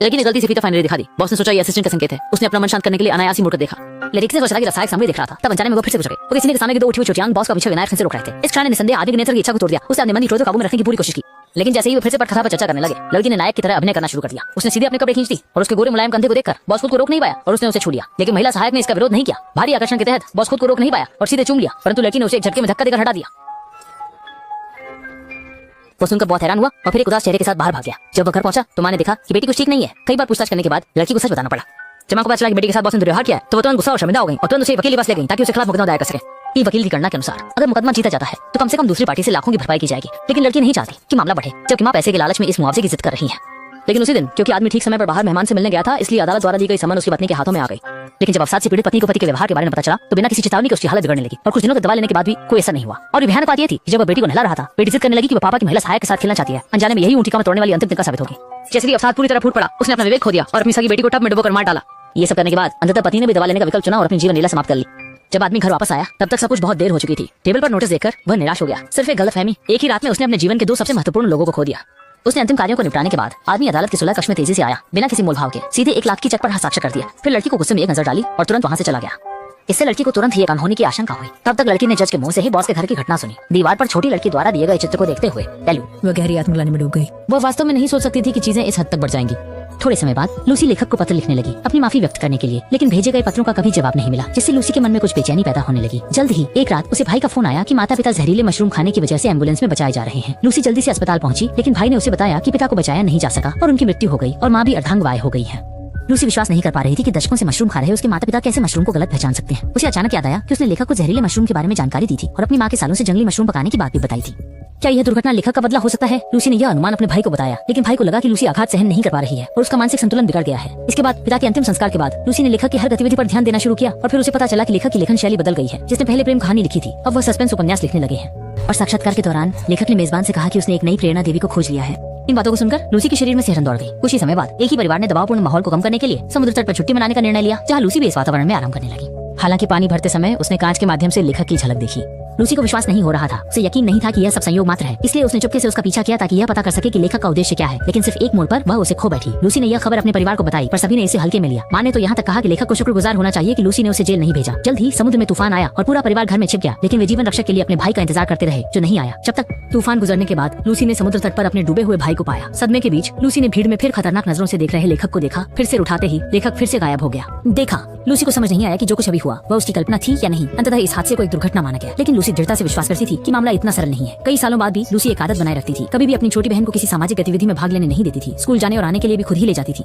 लड़की ने गलती से फीता फाइनली दिखा दी। बॉस ने सोचा ये असिस्टेंट का संकेत है। उसने अपना मन शांत करने के लिए अनायास ही मुड़कर देखा। लड़की ने सोचा कि रसायक सामने देख रहा था। तब अनजाने में वो फिर से गुजर गए। वो किसी ने सामने के दो उठी हुई छोटी बॉस का पीछे विनायक से रोक रहे थे। इस क्षण ने निसंदेह आदमी के नेत्र की इच्छा को तोड़ दिया। उसने अपने मन की क्रोध को काबू में रखने की पूरी कोशिश की, लेकिन जैसे ही वो फिर से पटकथा पर चर्चा करने लगे, लड़की ने नायक की तरह अभिनय करना शुरू कर दिया। उसने सीधे अपने कपड़े खींच दी और उसके गोरे मुलायम कंधे को देखकर बॉस खुद को रोक नहीं पाया और उसने उसे छू लिया। लेकिन महिला सहायक ने इसका विरोध नहीं किया। भारी आकर्षण के तहत बॉस खुद को रोक नहीं पाया और सीधे चूम लिया, परंतु लड़की ने उसे एक झटके में धक्का देकर हटा दिया। वो सुनकर बहुत हैरान हुआ और फिर एक उदास चेहरे के साथ बाहर भाग गया। जब वो घर पहुंचा तो मां ने देखा कि बेटी कुछ ठीक नहीं है। कई बार पूछताछ करने के बाद लड़की को सच बताना पड़ा। जब मां को पता चला कि बेटी के साथ बॉस ने दुर्व्यवहार किया है तो वो तुरंत गुस्सा और शर्मिंदा हो गई और तुरंत उसे वकील के पास ले गई ताकि उसके खिलाफ मुकदमा दायर कर सके। कि वकील की गणना के अनुसार अगर मुकदमा जीता जाता है तो कम से कम दूसरी पार्टी से लाखों की भरपाई की जाएगी, लेकिन लड़की नहीं चाहती कि मामला बढ़े, जबकि मां पैसे के लालच में इस मुआवजे की जिद कर रही है। लेकिन उसी दिन क्योंकि आदमी ठीक समय पर बाहर मेहमान से मिलने गया था, इसलिए अदालत द्वारा दी गई समन उसकी पत्नी के हाथों में आ गई। लेकिन जब अवसाद से पीड़ित पत्नी को पति के व्यवहार के बारे में पता चला तो बिना किसी चेतावनी के उसकी हालत बिगड़ने लगी और कुछ दिनों तक दवा लेने के बाद भी कोई असर नहीं हुआ। और भयानक बात यह थी कि जब वो बेटी को नहला रहा था, बेटी जिद करने लगी कि वो पापा की महिला सहायक के साथ खेलना चाहती है। अनजाने में यही ऊँटी कमर तोड़ने वाली अंतिम तिनका साबित होगी। जैसे ही अवसाद पूरी तरह फूट पड़ा, उसने अपना विवेक खो दिया और अपनी सगी बेटी को टब में डुबोकर मार डाला। ये सब करने के बाद अंततः पति ने भी दवा लेने का विकल्प चुना और अपनी जीवन लीला समाप्त कर ली। जब आदमी घर वापस आया तब तक सब कुछ बहुत देर हो चुकी थी। टेबल पर नोटिस देखकर वह निराश हो गया। सिर्फ एक गलतफहमी, एक ही रात में उसने अपने जीवन के दो सबसे महत्वपूर्ण लोगों को खो दिया। उसने अंतिम कार्यों को निपटाने के बाद आदमी अदालत के सुलह कक्ष में तेजी से आया, बिना किसी मोलभाव के सीधे 1 लाख की चेक पर हस्ताक्षर कर दिया। फिर लड़की को गुस्से में एक नजर डाली और तुरंत वहां से चला गया। इससे लड़की को तुरंत ही एक अनहोनी की आशंका हुई। तब तक लड़की ने जज के मुंह से ही बॉस के घर की घटना सुनी। दीवार पर छोटी लड़की द्वारा दिए गए चित्र को देखते हुए वह गहरी आत्मग्लानि में डूब गई। वह वास्तव में नहीं सोच सकती थी कि चीजें इस हद तक बढ़ जाएंगी। थोड़े समय बाद लूसी लेखक को पत्र लिखने लगी अपनी माफी व्यक्त करने के लिए, लेकिन भेजे गए पत्रों का कभी जवाब नहीं मिला, जिससे लूसी के मन में कुछ बेचैनी पैदा होने लगी। जल्द ही एक रात उसे भाई का फोन आया कि माता पिता जहरीले मशरूम खाने की वजह से एम्बुलेंस में बचाए जा रहे हैं। लूसी जल्दी से अस्पताल पहुंची, लेकिन भाई ने उसे बताया कि पिता को बचाया नहीं जा सका और उनकी मृत्यु हो गई और माँ भी अर्धांगवाय हो गई है। लूसी विश्वास नहीं कर पा रही थी कि दशकों से मशरूम खा रहे उसके माता पिता कैसे मशरूम को गलत पहचान सकते हैं। उसे अचानक याद आया कि उसने लेखक को जहरीले मशरूम के बारे में जानकारी दी थी और अपनी माँ के सालों से जंगली मशरूम पकाने की बात भी बताई थी। क्या यह दुर्घटना लेखक का बदला हो सकता है? लूसी ने यह अनुमान अपने भाई को बताया, लेकिन भाई को लगा कि लूसी आघात सहन नहीं कर पा रही है और उसका मानसिक संतुलन बिगड़ गया है। इसके बाद पिता के अंतिम संस्कार के बाद लूसी ने लेखक की हर गतिविधि पर ध्यान देना शुरू किया और फिर उसे पता चला कि लेखक की लेखन शैली बदल गई है। जिसने पहले प्रेम कहानी लिखी थी, अब वह सस्पेंस उपन्यास लिखने लगे हैं। और साक्षात्कार के दौरान लेखक ने मेजबान से कहा कि उसने एक नई प्रेरणा देवी को खोज लिया है। इन बातों को सुनकर लूसी के शरीर में सिहरन दौड़ गई। कुछ ही समय बाद एक ही परिवार ने दबावपूर्ण माहौल को कम करने के लिए समुद्र तट पर छुट्टी मनाने का निर्णय लिया, जहाँ लूसी भी इस वातावरण में आराम करने लगी। हालांकि पानी भरते समय उसने कांच के माध्यम से लेखक की झलक देखी। लूसी को विश्वास नहीं हो रहा था। उसे यकीन नहीं था कि यह सब संयोग मात्र है, इसलिए उसने चुपके से उसका पीछा किया ताकि यह पता कर सके कि लेखक का उद्देश्य क्या है। लेकिन सिर्फ एक मोड़ पर वह उसे खो बैठी। लूसी ने यह खबर अपने परिवार को बताई, पर सभी ने इसे हल्के में लिया। मां ने तो यहाँ तक कहा कि लेखक को शुक्रगुजार होना चाहिए कि लूसी ने उसे जेल नहीं भेजा। जल्द ही समुद्र में तूफान आया और पूरा परिवार घर में छिप गया, लेकिन वे जीवन रक्षक के लिए अपने भाई का इंतजार करते रहे, जो नहीं आया। जब तक तूफान गुजरने के बाद लूसी ने समुद्र तट पर अपने डूबे हुए भाई को पाया। सदमे के बीच लूसी ने भीड़ में फिर खतरनाक नजरों से देख रहे लेखक को देखा। फिर सिर उठाते ही लेखक फिर से गायब हो गया। देखा, लूसी को समझ नहीं आया कि जो कुछ अभी हुआ वह उसकी कल्पना थी या नहीं। अंततः इस हादसे को एक दुर्घटना माना गया, लेकिन लूसी दृढ़ता से विश्वास करती थी कि मामला इतना सरल नहीं है। कई सालों बाद भी लूसी एक आदत बनाए रखती थी, कभी भी अपनी छोटी बहन को किसी सामाजिक गतिविधि में भाग लेने नहीं देती थी। स्कूल जाने और आने के लिए भी खुद ही ले जाती थी।